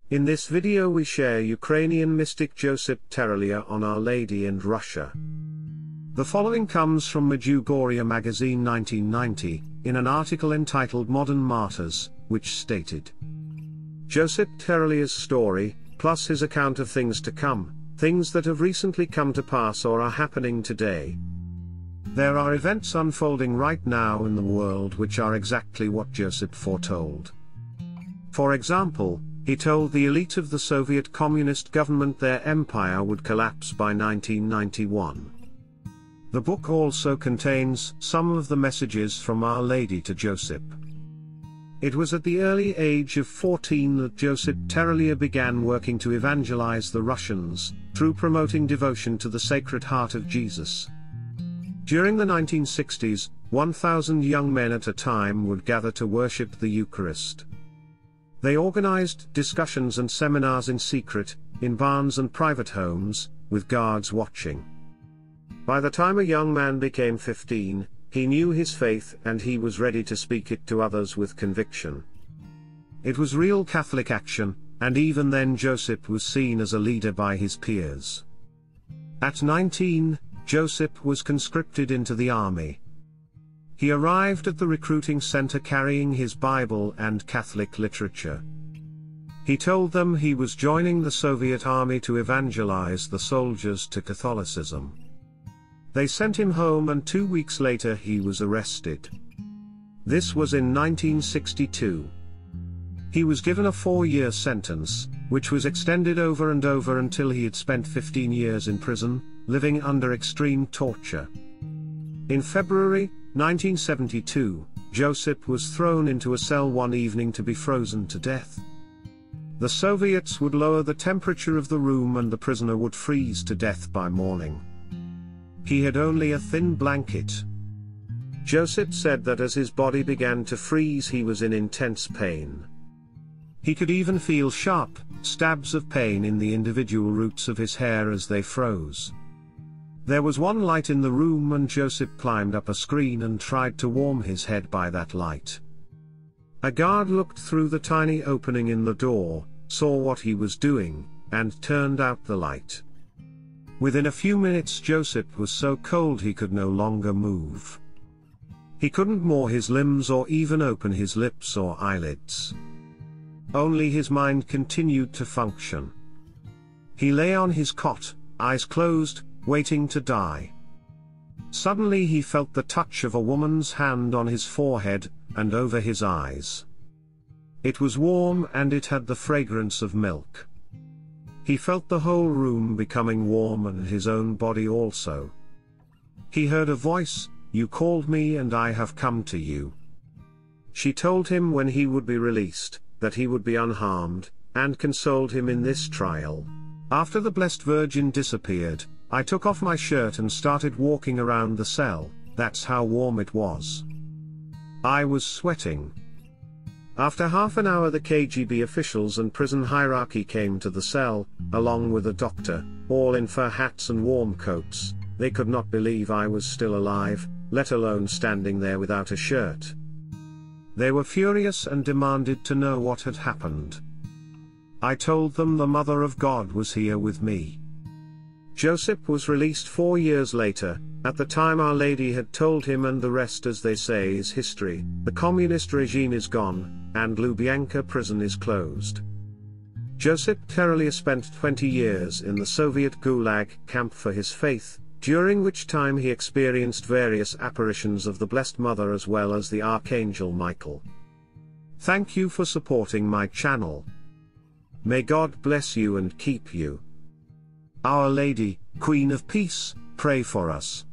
In this video we share Ukrainian Mystic Josyp Terelya on Our Lady and Russia. The following comes from Medjugorje Magazine 1990, in an article entitled Modern Martyrs, which stated, Josyp Terelya's story, plus his account of things to come, things that have recently come to pass or are happening today. There are events unfolding right now in the world which are exactly what Josyp foretold. For example, he told the elite of the Soviet Communist government their empire would collapse by 1991. The book also contains some of the messages from Our Lady to Josyp. It was at the early age of 14 that Josyp Terelya began working to evangelize the Russians, through promoting devotion to the Sacred Heart of Jesus. During the 1960s, 1,000 young men at a time would gather to worship the Eucharist. They organized discussions and seminars in secret, in barns and private homes, with guards watching. By the time a young man became 15, he knew his faith and he was ready to speak it to others with conviction. It was real Catholic action, and even then Josyp was seen as a leader by his peers. At 19, Josyp was conscripted into the army. He arrived at the recruiting center carrying his Bible and Catholic literature. He told them he was joining the Soviet army to evangelize the soldiers to Catholicism. They sent him home and 2 weeks later he was arrested. This was in 1962. He was given a 4-year sentence, which was extended over and over until he had spent 15 years in prison, living under extreme torture. In February 1972, Josyp was thrown into a cell one evening to be frozen to death. The Soviets would lower the temperature of the room and the prisoner would freeze to death by morning. He had only a thin blanket. Josyp said that as his body began to freeze he was in intense pain. He could even feel sharp stabs of pain in the individual roots of his hair as they froze. There was one light in the room and Josyp climbed up a screen and tried to warm his head by that light. A guard looked through the tiny opening in the door, saw what he was doing, and turned out the light. Within a few minutes Josyp was so cold he could no longer move. He couldn't move his limbs or even open his lips or eyelids. Only his mind continued to function. He lay on his cot, eyes closed, waiting to die. Suddenly he felt the touch of a woman's hand on his forehead, and over his eyes. It was warm and it had the fragrance of milk. He felt the whole room becoming warm and his own body also. He heard a voice, "You called me and I have come to you." She told him when he would be released, that he would be unharmed, and consoled him in this trial. After the Blessed Virgin disappeared, I took off my shirt and started walking around the cell, that's how warm it was. I was sweating. After half an hour the KGB officials and prison hierarchy came to the cell, along with a doctor, all in fur hats and warm coats. They could not believe I was still alive, let alone standing there without a shirt. They were furious and demanded to know what had happened. I told them the Mother of God was here with me. Josyp was released 4 years later. At the time Our Lady had told him, and the rest, as they say, is history. The communist regime is gone, and Lubyanka prison is closed. Josyp Terelya spent 20 years in the Soviet Gulag camp for his faith, during which time he experienced various apparitions of the Blessed Mother as well as the Archangel Michael. Thank you for supporting my channel. May God bless you and keep you. Our Lady, Queen of Peace, pray for us.